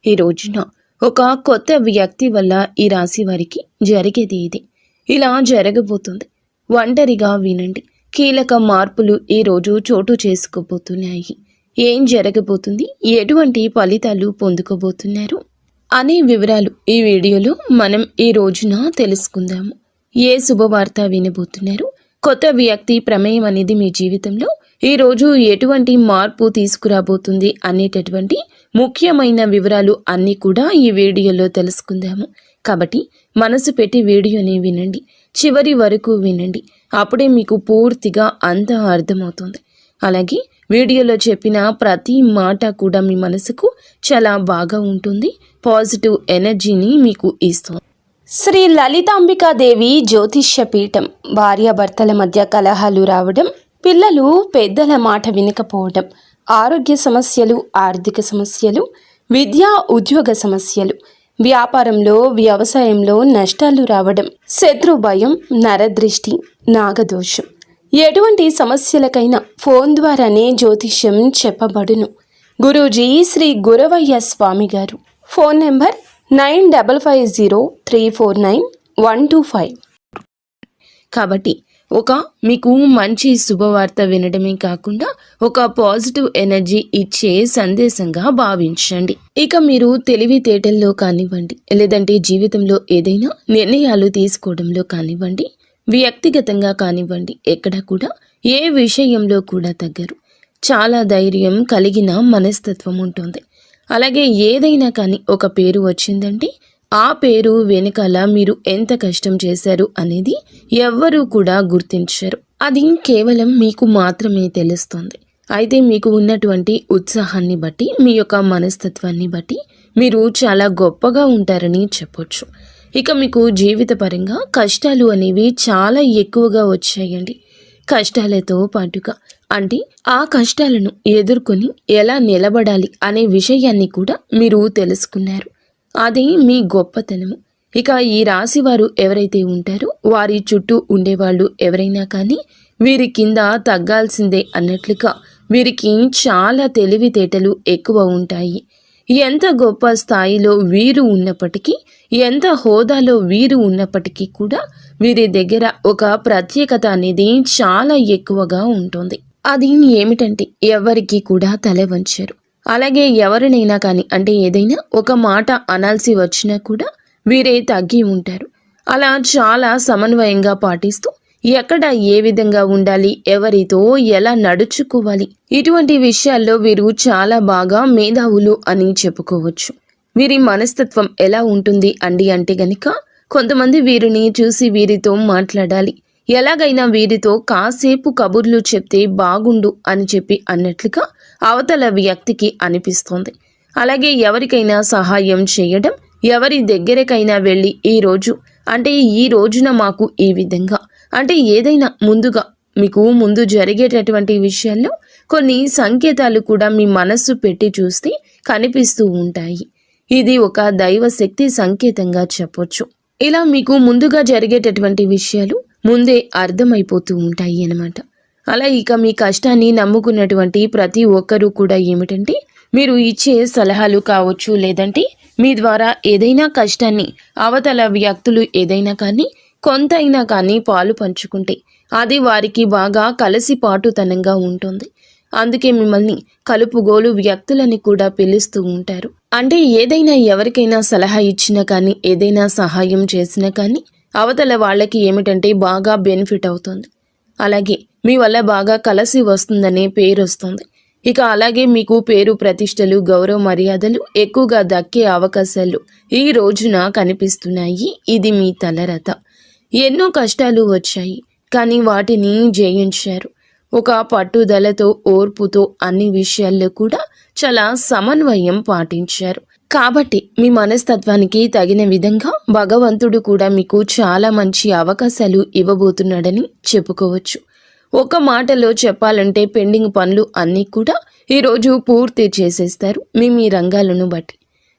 ఈ రోజున ఒక కొత్త వ్యక్తి వల్ల ఈ రాశి వారికి జరిగేది ఇది. ఇలా జరగబోతుంది. ఒంటరిగా వినండి. కీలక మార్పులు ఈ రోజు చోటు చేసుకోబోతున్నాయి. ఏం జరగబోతుంది, ఎటువంటి ఫలితాలు పొందుకోబోతున్నారు అనే వివరాలు ఈ వీడియోలో మనం ఈ రోజున తెలుసుకుందాము. ఏ శుభవార్త వినబోతున్నారు, కొత్త వ్యక్తి ప్రమేయం అనేది మీ జీవితంలో ఈరోజు ఎటువంటి మార్పు తీసుకురాబోతుంది అనేటటువంటి ముఖ్యమైన వివరాలు అన్నీ కూడా ఈ వీడియోలో తెలుసుకుందాము. కాబట్టి మనసు పెట్టి వీడియోని వినండి, చివరి వరకు వినండి. అప్పుడే మీకు పూర్తిగా అంతా అర్థమవుతుంది. అలాగే వీడియోలో చెప్పిన ప్రతి మాట కూడా మీ మనసుకు చాలా బాగా ఉంటుంది, పాజిటివ్ ఎనర్జీని మీకు ఇస్తుంది. శ్రీ లలితాంబికాదేవి జ్యోతిష్య పీఠం. భార్యాభర్తల మధ్య కలహాలు రావడం, పిల్లలు పెద్దల మాట వినకపోవడం, ఆరోగ్య సమస్యలు, ఆర్థిక సమస్యలు, విద్యా ఉద్యోగ సమస్యలు, వ్యాపారంలో వ్యవసాయంలో నష్టాలు రావడం, శత్రు భయం, నరదృష్టి, నాగదోషం, ఎటువంటి సమస్యలకైనా ఫోన్ ద్వారానే జ్యోతిష్యం చెప్పబడును. గురూజీ శ్రీ గురవయ్య స్వామి గారు. Phone number 9550349125. కాబట్టి మీకు మంచి శుభవార్త వినడమే కాకుండా ఒక పాజిటివ్ ఎనర్జీ ఇచ్చే సందేశంగా భావించండి. ఇక మీరు తెలివితేటల్లో కానివ్వండి, లేదంటే జీవితంలో ఏదైనా నిర్ణయాలు తీసుకోవడంలో కానివ్వండి, వ్యక్తిగతంగా కానివ్వండి, ఎక్కడ కూడా ఏ విషయంలో కూడా తగ్గరు. చాలా ధైర్యం కలిగిన మనస్తత్వం ఉంటుంది. అలాగే ఏదైనా కానీ ఒక పేరు వచ్చిందంటే ఆ పేరు వెనుకాల మీరు ఎంత కష్టం చేశారు అనేది ఎవ్వరూ కూడా గుర్తించరు. అది కేవలం మీకు మాత్రమే తెలుస్తుంది. అయితే మీకు ఉన్నటువంటి ఉత్సాహాన్ని బట్టి, మీ యొక్క మనస్తత్వాన్ని బట్టి మీరు చాలా గొప్పగా ఉంటారని చెప్పొచ్చు. ఇక మీకు జీవితపరంగా కష్టాలు అనేవి చాలా ఎక్కువగా వచ్చాయండి. కష్టాలతో పాటుగా అంటే ఆ కష్టాలను ఎదుర్కొని ఎలా నిలబడాలి అనే విషయాన్ని కూడా మీరు తెలుసుకున్నారు. అది మీ గొప్పతనము. ఇక ఈ రాశి వారు ఎవరైతే ఉంటారో వారి చుట్టూ ఉండేవాళ్ళు ఎవరైనా కానీ వీరి కింద తగ్గాల్సిందే అన్నట్లుగా వీరికి చాలా తెలివితేటలు ఎక్కువ ఉంటాయి. ఎంత గొప్ప స్థాయిలో వీరు ఉన్నప్పటికీ, ఎంత హోదాలో వీరు ఉన్నప్పటికీ కూడా వీరి దగ్గర ఒక ప్రత్యేకత అనేది చాలా ఎక్కువగా ఉంటుంది. అది ఏమిటంటే ఎవరికి కూడా తల వంచరు. అలాగే ఎవరినైనా కానీ అంటే ఏదైనా ఒక మాట అనాల్సి వచ్చినా కూడా వీరే తగ్గి ఉంటారు. అలా చాలా సమన్వయంగా పాటిస్తూ ఎక్కడ ఏ విధంగా ఉండాలి, ఎవరితో ఎలా నడుచుకోవాలి, ఇటువంటి విషయాల్లో వీరు చాలా బాగా మేధావులు అని చెప్పుకోవచ్చు. వీరి మనస్తత్వం ఎలా ఉంటుంది అంటే గనుక కొంతమంది వీరిని చూసి వీరితో మాట్లాడాలి, ఎలాగైనా వీరితో కాసేపు కబుర్లు చెప్తే బాగుండు అని చెప్పి అన్నట్లుగా అవతల వ్యక్తికి అనిపిస్తోంది. అలాగే ఎవరికైనా సహాయం చేయడం, ఎవరి దగ్గరకైనా వెళ్ళి ఈ రోజున మాకు ఈ విధంగా అంటే ఏదైనా ముందుగా మీకు ముందు జరిగేటటువంటి విషయాల్లో కొన్ని సంకేతాలు కూడా మీ మనస్సు పెట్టి చూస్తే కనిపిస్తూ ఉంటాయి. ఇది ఒక దైవ శక్తి సంకేతంగా చెప్పొచ్చు. ఇలా మీకు ముందుగా జరిగేటటువంటి విషయాలు ముందే అర్థమైపోతూ ఉంటాయి అన్నమాట. అలా ఇక మీ కష్టాన్ని నమ్ముకున్నటువంటి ప్రతి ఒక్కరూ కూడా ఏమిటంటే మీరు ఇచ్చే సలహాలు కావచ్చు, లేదంటే మీ ద్వారా ఏదైనా కష్టాన్ని అవతల వ్యక్తులు ఏదైనా కానీ కొంతైనా కానీ పాలు పంచుకుంటే అది వారికి బాగా కలసిపాటుతనంగా ఉంటుంది. అందుకే మిమ్మల్ని కలుపుగోలు వ్యక్తులని కూడా పిలుస్తూ ఉంటారు. అంటే ఏదైనా ఎవరికైనా సలహా ఇచ్చినా కానీ, ఏదైనా సహాయం చేసినా కానీ అవతల వాళ్ళకి ఏమిటంటే బాగా బెనిఫిట్ అవుతుంది. అలాగే మీ వల్ల బాగా కలిసి వస్తుందనే పేరు వస్తుంది. ఇక అలాగే మీకు పేరు ప్రతిష్టలు, గౌరవ మర్యాదలు ఎక్కువగా దక్కే అవకాశాలు ఈ రోజున కనిపిస్తున్నాయి. ఇది మీ తలరత. ఎన్నో కష్టాలు వచ్చాయి, కానీ వాటిని జయించారు. ఒక పట్టుదలతో, ఓర్పుతో అన్ని విషయాల్లో కూడా చాలా సమన్వయం పాటించారు. కాబట్టి మీ మనస్తత్వానికి తగిన విధంగా భగవంతుడు కూడా మీకు చాలా మంచి అవకాశాలు ఇవ్వబోతున్నాడని చెప్పుకోవచ్చు. ఒక మాటలో చెప్పాలంటే పెండింగ్ పనులు అన్నీ కూడా ఈరోజు పూర్తి చేసేస్తారు. మీ రంగాలను బట్టి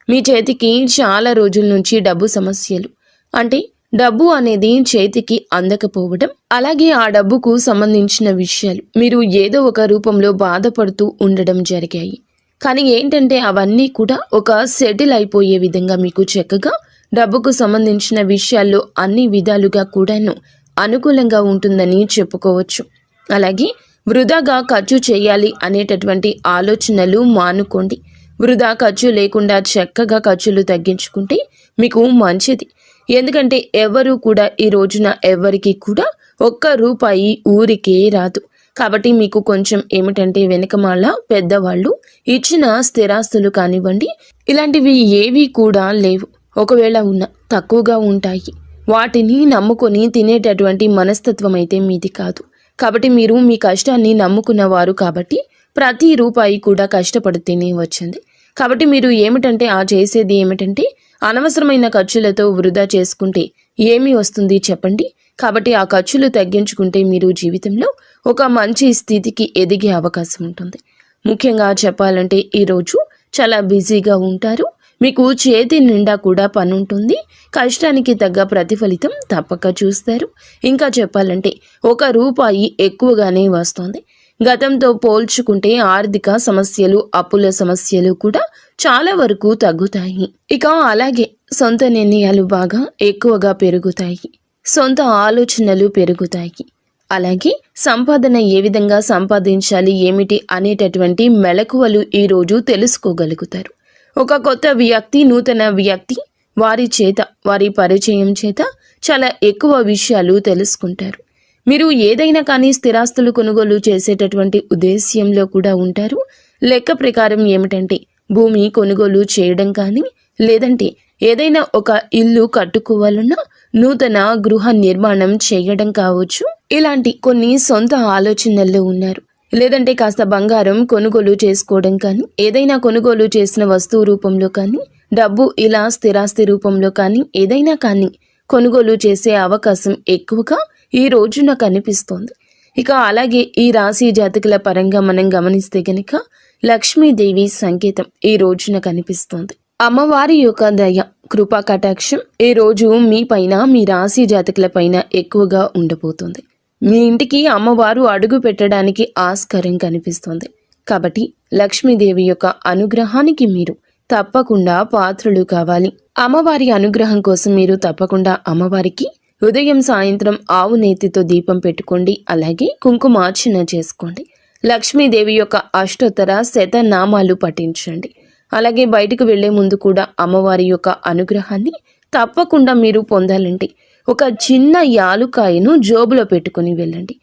మీ చేతికి చాలా రోజుల నుంచి డబ్బు సమస్యలు, అంటే డబ్బు అనేది చేతికి అందకపోవడం, అలాగే ఆ డబ్బుకు సంబంధించిన విషయాలు మీరు ఏదో ఒక రూపంలో బాధపడుతూ ఉండడం జరిగాయి. కానీ ఏంటంటే అవన్నీ కూడా ఒక సెటిల్ అయిపోయే విధంగా మీకు చక్కగా డబ్బుకు సంబంధించిన విషయాల్లో అన్ని విధాలుగా కూడాను అనుకూలంగా ఉంటుందని చెప్పుకోవచ్చు. అలాగే వృధాగా ఖర్చు చేయాలి అనేటటువంటి ఆలోచనలు మానుకోండి. వృధా ఖర్చు లేకుండా చక్కగా ఖర్చులు తగ్గించుకుంటే మీకు మంచిది. ఎందుకంటే ఎవరు కూడా ఈ రోజున ఎవరికి కూడా ఒక్క రూపాయి ఊరికే రాదు. కాబట్టి మీకు కొంచెం ఏమిటంటే వెనకమాల పెద్దవాళ్ళు ఇచ్చిన స్థిరాస్తులు కానివ్వండి, ఇలాంటివి ఏవి కూడా లేవు. ఒకవేళ ఉన్న తక్కువగా ఉంటాయి. వాటిని నమ్ముకొని తినేటటువంటి మనస్తత్వం అయితే మీది కాదు. కాబట్టి మీరు మీ కష్టాన్ని నమ్ముకున్నవారు కాబట్టి ప్రతి రూపాయి కూడా కష్టపడితేనే వచ్చింది. కాబట్టి మీరు ఏమిటంటే చేసేది ఏమిటంటే అనవసరమైన ఖర్చులతో వృధా చేసుకుంటే ఏమి వస్తుంది చెప్పండి. కాబట్టి ఆ ఖర్చులు తగ్గించుకుంటే మీరు జీవితంలో ఒక మంచి స్థితికి ఎదిగే అవకాశం ఉంటుంది. ముఖ్యంగా చెప్పాలంటే ఈరోజు చాలా బిజీగా ఉంటారు. మీకు చేతి నిండా కూడా పని ఉంటుంది. కష్టానికి తగ్గ ప్రతిఫలితం తప్పక చూస్తారు. ఇంకా చెప్పాలంటే ఒక రూపాయి ఎక్కువగానే వస్తుంది. గతంతో పోల్చుకుంటే ఆర్థిక సమస్యలు, అప్పుల సమస్యలు కూడా చాలా వరకు తగ్గుతాయి. ఇక అలాగే సొంత నిర్ణయాలు బాగా ఎక్కువగా పెరుగుతాయి. సొంత ఆలోచనలు పెరుగుతాయి. అలాగే సంపాదన ఏ విధంగా సంపాదించాలి ఏమిటి అనేటటువంటి మెళకువలు ఈరోజు తెలుసుకోగలుగుతారు. ఒక కొత్త వ్యక్తి, నూతన వ్యక్తి వారి చేత, వారి పరిచయం చేత చాలా ఎక్కువ విషయాలు తెలుసుకుంటారు. మీరు ఏదైనా కానీ స్థిరాస్తులు కొనుగోలు చేసేటటువంటి ఉద్దేశ్యంలో కూడా ఉంటారు. లెక్క ప్రకారం ఏమిటంటే భూమి కొనుగోలు చేయడం కానీ, లేదంటే ఏదైనా ఒక ఇల్లు కట్టుకోవాలన్నా, నూతన గృహ నిర్మాణం చేయడం కావచ్చు. ఇలాంటి కొన్ని సొంత ఆలోచనల్లో ఉన్నారు. లేదంటే కాస్త బంగారం కొనుగోలు చేసుకోవడం కానీ, ఏదైనా కొనుగోలు చేసిన వస్తువు రూపంలో కానీ, డబ్బు ఇలా స్థిరాస్తి రూపంలో కానీ ఏదైనా కానీ కొనుగోలు చేసే అవకాశం ఎక్కువగా ఈ రోజున కనిపిస్తోంది. ఇక అలాగే ఈ రాశి జాతకుల పరంగా మనం గమనిస్తే గనక లక్ష్మీదేవి సంకేతం ఈ రోజున కనిపిస్తోంది. అమ్మవారి యొక్క దయ, కృపా కటాక్షం ఈ రోజు మీ పైన, మీ రాశి జాతకుల పైన ఎక్కువగా ఉండబోతుంది. మీ ఇంటికి అమ్మవారు అడుగు పెట్టడానికి ఆస్కారం కనిపిస్తోంది. కాబట్టి లక్ష్మీదేవి యొక్క అనుగ్రహానికి మీరు తప్పకుండా పాత్రులు కావాలి. అమ్మవారి అనుగ్రహం కోసం మీరు తప్పకుండా అమ్మవారికి ఉదయం సాయంత్రం ఆవు నేతితో దీపం పెట్టుకోండి. అలాగే కుంకుమార్చన చేసుకోండి. లక్ష్మీదేవి యొక్క అష్టోత్తర శతనామాలు పఠించండి. అలాగే బయటకు వెళ్లే ముందు కూడా అమ్మవారి యొక్క అనుగ్రహాన్ని తప్పకుండా మీరు పొందాలంటే ఒక చిన్న యాలుకాయను జోబులో పెట్టుకుని వెళ్ళండి.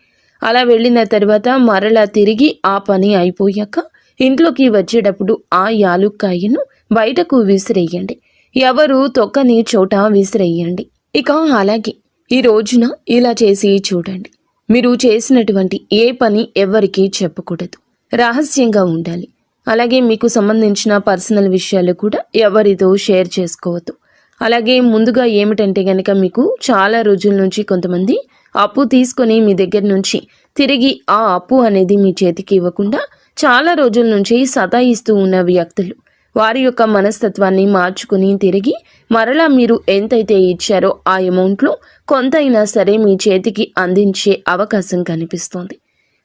అలా వెళ్ళిన తర్వాత మరలా తిరిగి ఆ పని అయిపోయాక ఇంట్లోకి వచ్చేటప్పుడు ఆ యాలుకాయను బయటకు విసిరేయండి. ఎవరు తొక్కని చోట విసిరేయండి. ఇక అలాగే ఈ రోజున ఇలా చేసి చూడండి. మీరు చేసినటువంటి ఏ పని ఎవరికీ చెప్పకూడదు, రహస్యంగా ఉండాలి. అలాగే మీకు సంబంధించిన పర్సనల్ విషయాలు కూడా ఎవరితో షేర్ చేసుకోవద్దు. అలాగే ముందుగా ఏమిటంటే గనక మీకు చాలా రోజుల నుంచి కొంతమంది అప్పు తీసుకొని మీ దగ్గర నుంచి తిరిగి ఆ అప్పు అనేది మీ చేతికి ఇవ్వకుండా చాలా రోజుల నుంచి సతాయిస్తూ ఉన్న వ్యక్తులు, వారి యొక్క మనస్తత్వాన్ని మార్చుకుని తిరిగి మరలా మీరు ఎంతైతే ఇచ్చారో ఆ అమౌంట్లో కొంతైనా సరే మీ చేతికి అందించే అవకాశం కనిపిస్తోంది.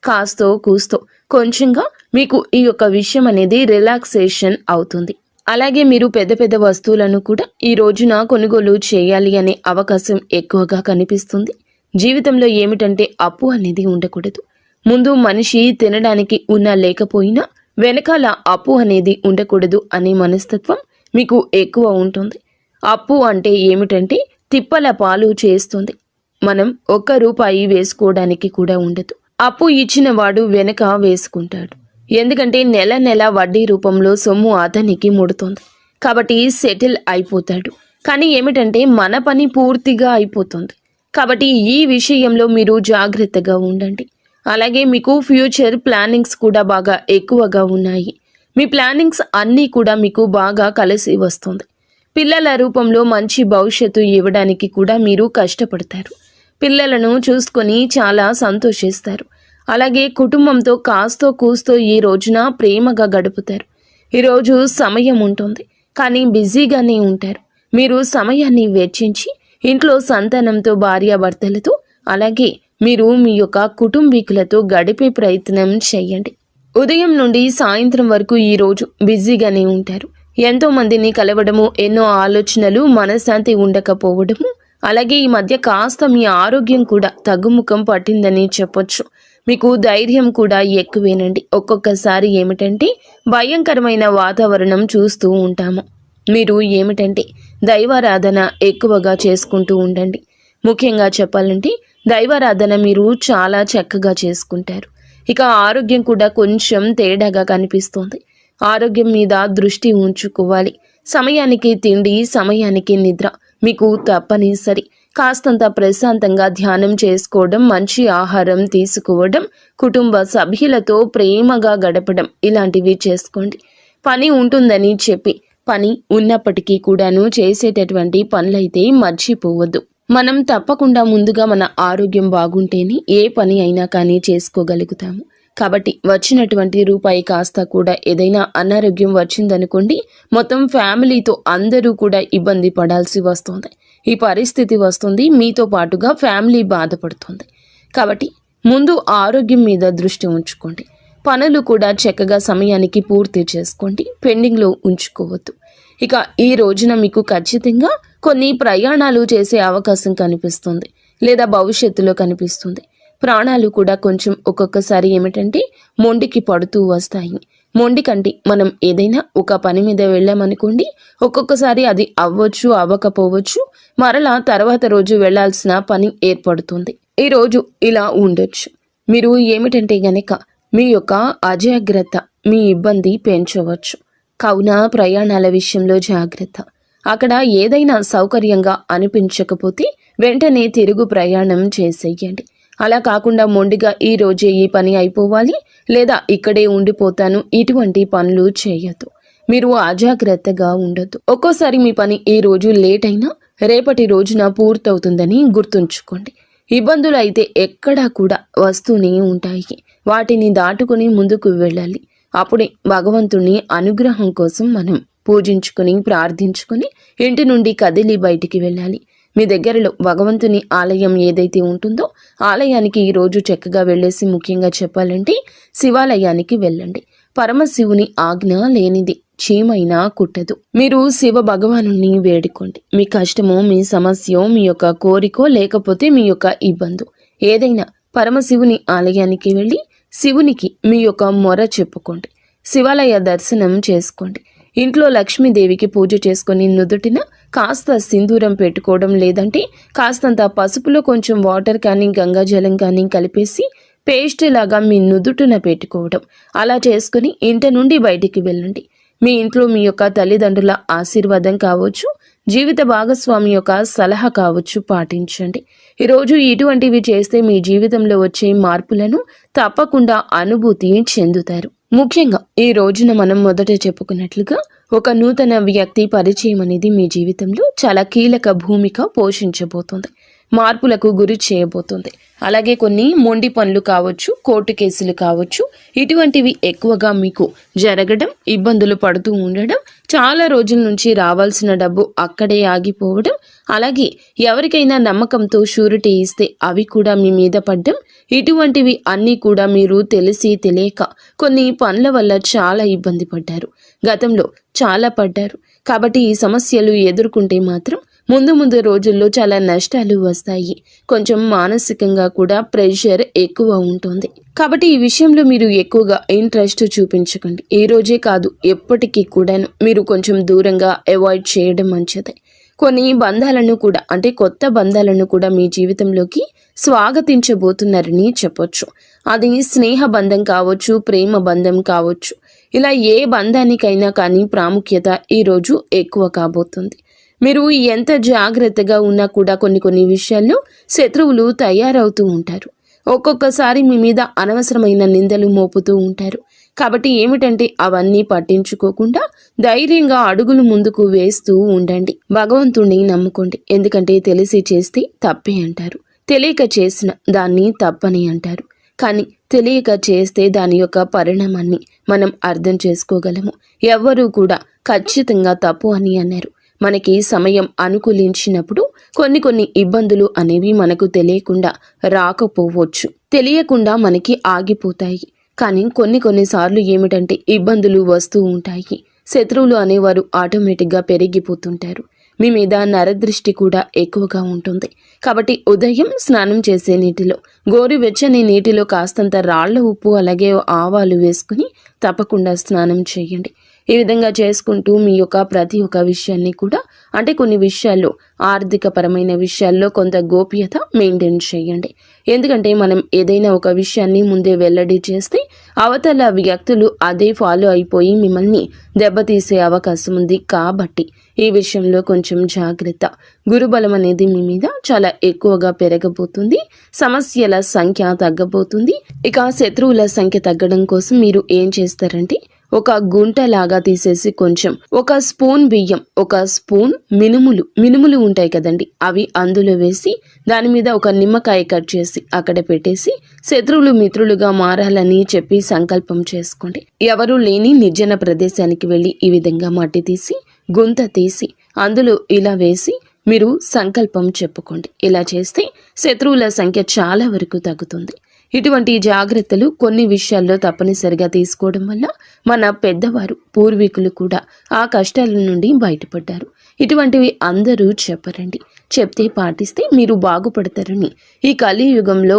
కాస్తో కూస్తో కొంచెంగా మీకు ఈ యొక్క విషయం అనేది రిలాక్సేషన్ అవుతుంది. అలాగే మీరు పెద్ద పెద్ద వస్తువులను కూడా ఈ రోజున కొనుగోలు చేయాలి అనే అవకాశం ఎక్కువగా కనిపిస్తుంది. జీవితంలో ఏమిటంటే అప్పు అనేది ఉండకూడదు. ముందు మనిషి తినడానికి ఉన్నా లేకపోయినా వెనకాల అప్పు అనేది ఉండకూడదు అనే మనస్తత్వం మీకు ఎక్కువ ఉంటుంది. అప్పు అంటే ఏమిటంటే తిప్పల పాలు చేస్తుంది. మనం ఒక్క రూపాయి వేసుకోవడానికి కూడా ఉండదు. అప్పు ఇచ్చిన వాడు వెనక వేసుకుంటాడు. ఎందుకంటే నెల నెల వడ్డీ రూపంలో సొమ్ము అతనికి ముడుతుంది. కాబట్టి సెటిల్ అయిపోతాడు. కానీ ఏమిటంటే మన పని పూర్తిగా అయిపోతుంది. కాబట్టి ఈ విషయంలో మీరు జాగ్రత్తగా ఉండండి. అలాగే మీకు ఫ్యూచర్ ప్లానింగ్స్ కూడా బాగా ఎక్కువగా ఉన్నాయి. మీ ప్లానింగ్స్ అన్నీ కూడా మీకు బాగా కలిసి వస్తుంది. పిల్లల రూపంలో మంచి భవిష్యత్తు ఇవ్వడానికి కూడా మీరు కష్టపడతారు. పిల్లలను చూసుకొని చాలా సంతోషిస్తారు. అలాగే కుటుంబంతో కాస్తో కూస్తో ఈ రోజున ప్రేమగా గడుపుతారు. ఈరోజు సమయం ఉంటుంది, కానీ బిజీగానే ఉంటారు. మీరు సమయాన్ని వెచ్చించి ఇంట్లో సంతానంతో, భార్యాభర్తలతో, అలాగే మీరు మీ యొక్క కుటుంబీకులతో గడిపే ప్రయత్నం చేయండి. ఉదయం నుండి సాయంత్రం వరకు ఈ రోజు బిజీగానే ఉంటారు. ఎంతో మందిని కలవడము, ఎన్నో ఆలోచనలు, మనశ్శాంతి ఉండకపోవడము, అలాగే ఈ మధ్య కాస్త మీ ఆరోగ్యం కూడా తగ్గుముఖం పట్టిందని చెప్పొచ్చు. మీకు ధైర్యం కూడా ఎక్కువేనండి. ఒక్కొక్కసారి ఏమిటంటే భయంకరమైన వాతావరణం చూస్తూ ఉంటాము. మీరు ఏమిటంటే దైవారాధన ఎక్కువగా చేసుకుంటూ ఉండండి. ముఖ్యంగా చెప్పాలంటే దైవారాధన మీరు చాలా చక్కగా చేసుకుంటారు. ఇక ఆరోగ్యం కూడా కొంచెం తేడాగా కనిపిస్తోంది. ఆరోగ్యం మీద దృష్టి ఉంచుకోవాలి. సమయానికి తిండి, సమయానికి నిద్ర మీకు తప్పనిసరి. కాస్తంత ప్రశాంతంగా ధ్యానం చేసుకోవడం, మంచి ఆహారం తీసుకోవడం, కుటుంబ సభ్యులతో ప్రేమగా గడపడం ఇలాంటివి చేసుకోండి. పని ఉంటుందని చెప్పి పని ఉన్నప్పటికీ కూడాను చేసేటటువంటి పనులైతే మర్చిపోవద్దు. మనం తప్పకుండా ముందుగా మన ఆరోగ్యం బాగుంటేనే ఏ పని అయినా కానీ చేసుకోగలుగుతాము. కాబట్టి వచ్చినటువంటి రూపాయి కాస్త కూడా ఏదైనా అనారోగ్యం వచ్చిందనుకోండి, మొత్తం ఫ్యామిలీతో అందరూ కూడా ఇబ్బంది పడాల్సి వస్తుంది. ఈ పరిస్థితి వస్తుంది, మీతో పాటుగా ఫ్యామిలీ బాధపడుతుంది. కాబట్టి ముందు ఆరోగ్యం మీద దృష్టి ఉంచుకోండి. పనులు కూడా చక్కగా సమయానికి పూర్తి చేసుకోండి. పెండింగ్లో ఉంచుకోవద్దు. ఇక ఈ రోజున మీకు ఖచ్చితంగా కొన్ని ప్రయాణాలు చేసే అవకాశం కనిపిస్తుంది, లేదా భవిష్యత్తులో కనిపిస్తుంది. ప్రాణాలు కూడా కొంచెం ఒక్కొక్కసారి ఏమిటంటే మొండికి పడుతూ వస్తాయి. మొండి కంటే మనం ఏదైనా ఒక పని మీద వెళ్ళామనుకోండి, ఒక్కొక్కసారి అది అవ్వచ్చు, అవ్వకపోవచ్చు, మరలా తర్వాత రోజు వెళ్లాల్సిన పని ఏర్పడుతుంది. ఈ రోజు ఇలా ఉండొచ్చు. మీరు ఏమిటంటే గనక మీ యొక్క అజాగ్రత్త మీ ఇబ్బంది పెంచవచ్చు. కావున ప్రయాణాల విషయంలో జాగ్రత్త. అక్కడ ఏదైనా సౌకర్యంగా అనిపించకపోతే వెంటనే తిరుగు ప్రయాణం చేసేయండి. అలా కాకుండా మొండిగా ఈ రోజే ఈ పని అయిపోవాలి, లేదా ఇక్కడే ఉండిపోతాను, ఇటువంటి పనులు చేయొద్దు. మీరు అజాగ్రత్తగా ఉండొద్దు. ఒక్కోసారి మీ పని ఈ రోజు లేట్ అయినా రేపటి రోజున పూర్తవుతుందని గుర్తుంచుకోండి. ఇబ్బందులు అయితే ఎక్కడా కూడా వస్తూనే ఉంటాయి. వాటిని దాటుకుని ముందుకు వెళ్ళాలి. అప్పుడే భగవంతుని అనుగ్రహం కోసం మనం పూజించుకుని, ప్రార్థించుకుని ఇంటి నుండి కదిలి బయటికి వెళ్ళాలి. మీ దగ్గరలో భగవంతుని ఆలయం ఏదైతే ఉంటుందో ఆలయానికి ఈరోజు చక్కగా వెళ్ళేసి, ముఖ్యంగా చెప్పాలంటే శివాలయానికి వెళ్ళండి. పరమశివుని ఆజ్ఞ లేనిది చీమైనా కుట్టదు. మీరు శివ భగవాను వేడుకోండి. మీ కష్టమో, మీ సమస్యో, మీ యొక్క కోరికో, లేకపోతే మీ యొక్క ఇబ్బంది ఏదైనా పరమశివుని ఆలయానికి వెళ్ళి శివునికి మీ యొక్క మొర చెప్పుకోండి. శివాలయ దర్శనం చేసుకోండి. ఇంట్లో లక్ష్మీదేవికి పూజ చేసుకొని నుదుటిన కాస్త సింధూరం పెట్టుకోవడం, లేదంటే కాస్తంత పసుపులో కొంచెం వాటర్ కానీ గంగాజలం కానీ కలిపేసి పేస్ట్ లాగా మీ నుదుటిన పెట్టుకోవడం, అలా చేసుకుని ఇంటి నుండి బయటికి వెళ్ళండి. మీ ఇంట్లో మీ యొక్క తల్లిదండ్రుల ఆశీర్వాదం కావచ్చు, జీవిత భాగస్వామి యొక్క సలహా కావచ్చు, పాటించండి. ఈరోజు ఇటువంటివి చేస్తే మీ జీవితంలో వచ్చే మార్పులను తప్పకుండా అనుభూతి చెందుతారు. ముఖ్యంగా ఈ రోజున మనం మొదట చెప్పుకున్నట్లుగా ఒక నూతన వ్యక్తి పరిచయం అనేది మీ జీవితంలో చాలా కీలక భూమిక పోషించబోతుంది. మార్పులకు గురి చేయబోతుంది. అలాగే కొన్ని మొండి పనులు కావచ్చు, కోర్టు కేసులు కావచ్చు, ఇటువంటివి ఎక్కువగా మీకు జరగడం, ఇబ్బందులు పడుతూ ఉండడం, చాలా రోజుల నుంచి రావాల్సిన డబ్బు అక్కడే ఆగిపోవడం, అలాగే ఎవరికైనా నమ్మకంతో షూరిటీ ఇస్తే అవి కూడా మీ మీద పడ్డం, ఇటువంటివి అన్నీ కూడా మీరు తెలిసి తెలియక కొన్ని పనుల వల్ల చాలా ఇబ్బంది పడ్డారు. గతంలో చాలా పడ్డారు. కాబట్టి ఈ సమస్యలు ఎదుర్కొంటే మాత్రం ముందు రోజుల్లో చాలా నష్టాలు వస్తాయి. కొంచెం మానసికంగా కూడా ప్రెషర్ ఎక్కువ ఉంటుంది. కాబట్టి ఈ విషయంలో మీరు ఎక్కువగా ఇంట్రెస్ట్ చూపించకండి. ఈ రోజే కాదు, ఎప్పటికీ కూడాను మీరు కొంచెం దూరంగా అవాయిడ్ చేయడం మంచిది. కొన్ని బంధాలను కూడా, అంటే కొత్త బంధాలను కూడా మీ జీవితంలోకి స్వాగతించబోతున్నారని చెప్పొచ్చు. అది స్నేహ బంధం కావచ్చు, ప్రేమ బంధం కావచ్చు. ఇలా ఏ బంధానికైనా కానీ ప్రాముఖ్యత ఈరోజు ఎక్కువ కాబోతుంది. మీరు ఎంత జాగ్రత్తగా ఉన్నా కూడా కొన్ని విషయాల్లో శత్రువులు తయారవుతూ ఉంటారు. ఒక్కొక్కసారి మీ మీద అనవసరమైన నిందలు మోపుతూ ఉంటారు. కాబట్టి ఏమిటంటే అవన్నీ పట్టించుకోకుండా ధైర్యంగా అడుగులు ముందుకు వేస్తూ ఉండండి. భగవంతుణ్ణి నమ్ముకోండి. ఎందుకంటే తెలిసి చేస్తే తప్పే అంటారు, తెలియక చేసిన దాన్ని తప్పని అంటారు. కానీ తెలియక చేస్తే దాని యొక్క పరిణామాన్ని మనం అర్థం చేసుకోగలము. ఎవ్వరూ కూడా ఖచ్చితంగా తప్పు అని అన్నారు. మనకి సమయం అనుకూలించినప్పుడు కొన్ని ఇబ్బందులు అనేవి మనకు తెలియకుండా రాకపోవచ్చు, తెలియకుండా మనకి ఆగిపోతాయి. కానీ కొన్నిసార్లు ఏమిటంటే ఇబ్బందులు వస్తూ ఉంటాయి. శత్రువులు అనేవారు ఆటోమేటిక్గా పెరిగిపోతుంటారు. మీ మీద నరదృష్టి కూడా ఎక్కువగా ఉంటుంది. కాబట్టి ఉదయం స్నానం చేసే నీటిలో గోరువెచ్చని నీటిలో కాస్తంత రాళ్ల ఉప్పు అలాగే ఆవాలు వేసుకుని తప్పకుండా స్నానం చేయండి. ఈ విధంగా చేసుకుంటూ మీ యొక్క ప్రతి ఒక్క విషయాన్ని కూడా అంటే కొన్ని విషయాల్లో ఆర్థిక పరమైన విషయాల్లో కొంత గోప్యత మెయింటైన్ చేయండి. ఎందుకంటే మనం ఏదైనా ఒక విషయాన్ని ముందే వెల్లడి చేస్తే అవతల వ్యక్తులు అదే ఫాలో అయిపోయి మిమ్మల్ని దెబ్బతీసే అవకాశం ఉంది. కాబట్టి ఈ విషయంలో కొంచెం జాగ్రత్త. గురుబలం అనేది మీ మీద చాలా ఎక్కువగా పెరగబోతుంది. సమస్యల సంఖ్య తగ్గబోతుంది. ఇక శత్రువుల సంఖ్య తగ్గడం కోసం మీరు ఏం చేస్తారంటే ఒక గుంటలాగా తీసేసి కొంచెం ఒక స్పూన్ బియ్యం, ఒక స్పూన్ మినుములు ఉంటాయి కదండి, అవి అందులో వేసి దాని మీద ఒక నిమ్మకాయ కట్ చేసి అక్కడ పెట్టేసి శత్రువులు మిత్రులుగా మారాలని చెప్పి సంకల్పం చేసుకోండి. ఎవరూ లేని నిర్జన ప్రదేశానికి వెళ్ళి ఈ విధంగా మట్టి తీసి గుంత తీసి అందులో ఇలా వేసి మీరు సంకల్పం చెప్పుకోండి. ఇలా చేస్తే శత్రువుల సంఖ్య చాలా వరకు తగ్గుతుంది. ఇటువంటి జాగ్రత్తలు కొన్ని విషయాల్లో తప్పనిసరిగా తీసుకోవడం వల్ల మన పెద్దవారు పూర్వీకులు కూడా ఆ కష్టాల నుండి బయటపడ్డారు. ఇటువంటివి అందరూ చెప్పరండి. చెప్తే పాటిస్తే మీరు బాగుపడతారని ఈ కలియుగంలో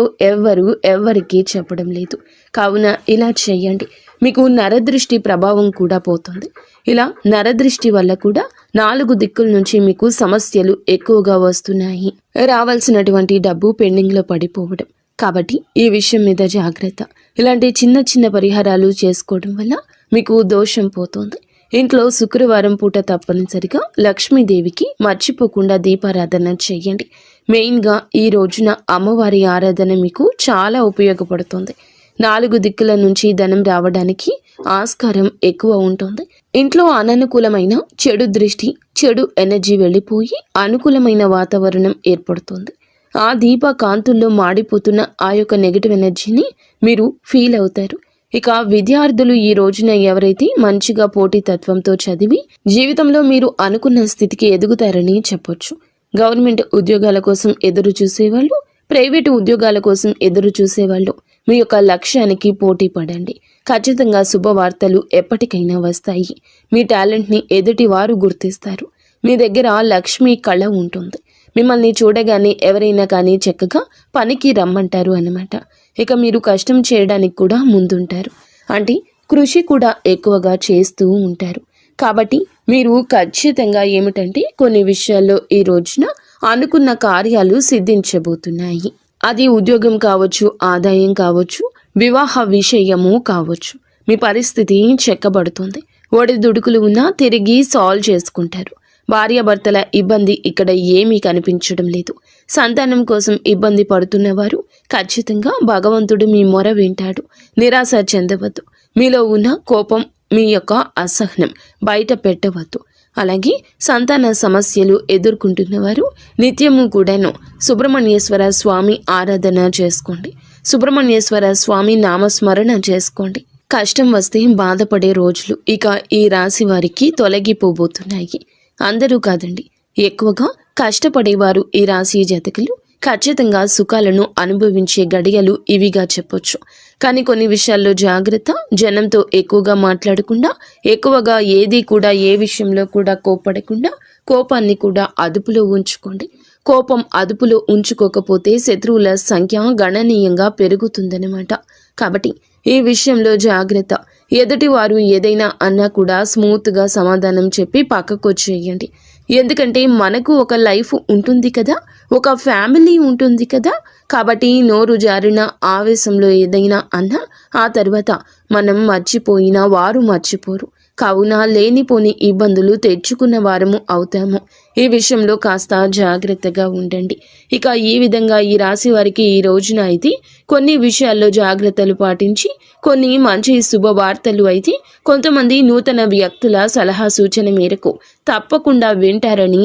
ఎవరికి చెప్పడం లేదు. కావున ఇలా చేయండి. మీకు నరదృష్టి ప్రభావం కూడా పోతుంది. ఇలా నరదృష్టి వల్ల కూడా 4 దిక్కుల నుంచి మీకు సమస్యలు ఎక్కువగా వస్తున్నాయి. రావాల్సినటువంటి డబ్బు పెండింగ్లో పడిపోవడం. కాబట్టి ఈ విషయం మీద జాగ్రత్త. ఇలాంటి చిన్న పరిహారాలు చేసుకోవడం వల్ల మీకు దోషం పోతుంది. ఇంట్లో శుక్రవారం పూట తప్పనిసరిగా లక్ష్మీదేవికి మర్చిపోకుండా దీపారాధన చేయండి. మెయిన్గా ఈ రోజున అమ్మవారి ఆరాధన మీకు చాలా ఉపయోగపడుతుంది. 4 దిక్కుల నుంచి ధనం రావడానికి ఆస్కారం ఎక్కువ ఉంటుంది. ఇంట్లో అననుకూలమైన చెడు దృష్టి, చెడు ఎనర్జీ వెళ్ళిపోయి అనుకూలమైన వాతావరణం ఏర్పడుతుంది. ఆ దీప కాంతుల్లో మాడిపోతున్న ఆ యొక్క నెగిటివ్ ఎనర్జీని మీరు ఫీల్ అవుతారు. ఇక విద్యార్థులు ఈ రోజున ఎవరైతే మంచిగా పోటీతత్వంతో చదివి జీవితంలో మీరు అనుకున్న స్థితికి ఎదుగుతారని చెప్పొచ్చు. గవర్నమెంట్ ఉద్యోగాల కోసం ఎదురు చూసేవాళ్ళు, ప్రైవేటు ఉద్యోగాల కోసం ఎదురు చూసేవాళ్ళు మీ యొక్క లక్ష్యానికి పోటీ పడండి. ఖచ్చితంగా శుభవార్తలు ఎప్పటికైనా వస్తాయి. మీ టాలెంట్ని ఎదుటి వారు గుర్తిస్తారు. మీ దగ్గర లక్ష్మీ కళ ఉంటుంది. మిమ్మల్ని చూడగానే ఎవరైనా కానీ చక్కగా పనికి రమ్మంటారు అన్నమాట. ఇక మీరు కష్టం చేయడానికి కూడా ముందుంటారు. అంటే కృషి కూడా ఎక్కువగా చేస్తూ ఉంటారు. కాబట్టి మీరు ఖచ్చితంగా ఏమిటంటే కొన్ని విషయాల్లో ఈ రోజున అనుకున్న కార్యాలు సిద్ధించబోతున్నాయి. అది ఉద్యోగం కావచ్చు, ఆదాయం కావచ్చు, వివాహ విషయము కావచ్చు. మీ పరిస్థితి చెక్కబడుతుంది. ఒడిదుడుకులు ఉన్నా తిరిగి సాల్వ్ చేసుకుంటారు. భార్యాభర్తల ఇబ్బంది ఇక్కడ ఏమీ కనిపించడం లేదు. సంతానం కోసం ఇబ్బంది పడుతున్నవారు ఖచ్చితంగా భగవంతుడు మీ మొర వింటాడు. నిరాశ చెందవద్దు. మీలో ఉన్న కోపం, మీ యొక్క అసహనం బయట పెట్టవద్దు. అలాగే సంతాన సమస్యలు ఎదుర్కొంటున్నవారు నిత్యము కూడాను సుబ్రహ్మణ్యేశ్వర స్వామి ఆరాధన చేసుకోండి. సుబ్రహ్మణ్యేశ్వర స్వామి నామస్మరణ చేసుకోండి. కష్టం వస్తే బాధపడే రోజులు ఇక ఈ రాశి వారికి తొలగిపోబోతున్నాయి. అందరూ కాదండి, ఎక్కువగా కష్టపడేవారు ఈ రాశి జాతకులు ఖచ్చితంగా సుఖాలను అనుభవించే గడియలు ఇవిగా చెప్పొచ్చు. కానీ కొన్ని విషయాల్లో జాగ్రత్త. జనంతో ఎక్కువగా మాట్లాడకుండా, ఎక్కువగా ఏది కూడా ఏ విషయంలో కూడా కోపడకుండా కోపాన్ని కూడా అదుపులో ఉంచుకోండి. కోపం అదుపులో ఉంచుకోకపోతే శత్రువుల సంఖ్య గణనీయంగా పెరుగుతుందన్నమాట. కాబట్టి ఈ విషయంలో జాగ్రత్త. ఎదుటి వారు ఏదైనా అన్నా కూడా స్మూత్గా సమాధానం చెప్పి పక్కకు వచ్చేయండి. ఎందుకంటే మనకు ఒక లైఫ్ ఉంటుంది కదా, ఒక ఫ్యామిలీ ఉంటుంది కదా. కాబట్టి నోరు జారిన ఆవేశంలో ఏదైనా అన్నా ఆ తర్వాత మనం మర్చిపోయినా వారు మర్చిపోరు. కావున లేనిపోని ఇబ్బందులు తెచ్చుకున్న వారము అవుతాము. ఈ విషయంలో కాస్త జాగ్రత్తగా ఉండండి. ఇక ఈ విధంగా ఈ రాశి వారికి ఈ రోజున అయితే కొన్ని విషయాల్లో జాగ్రత్తలు పాటించి కొన్ని మంచి శుభవార్తలు అయితే కొంతమంది నూతన వ్యక్తుల సలహా సూచన మేరకు తప్పకుండా వింటారని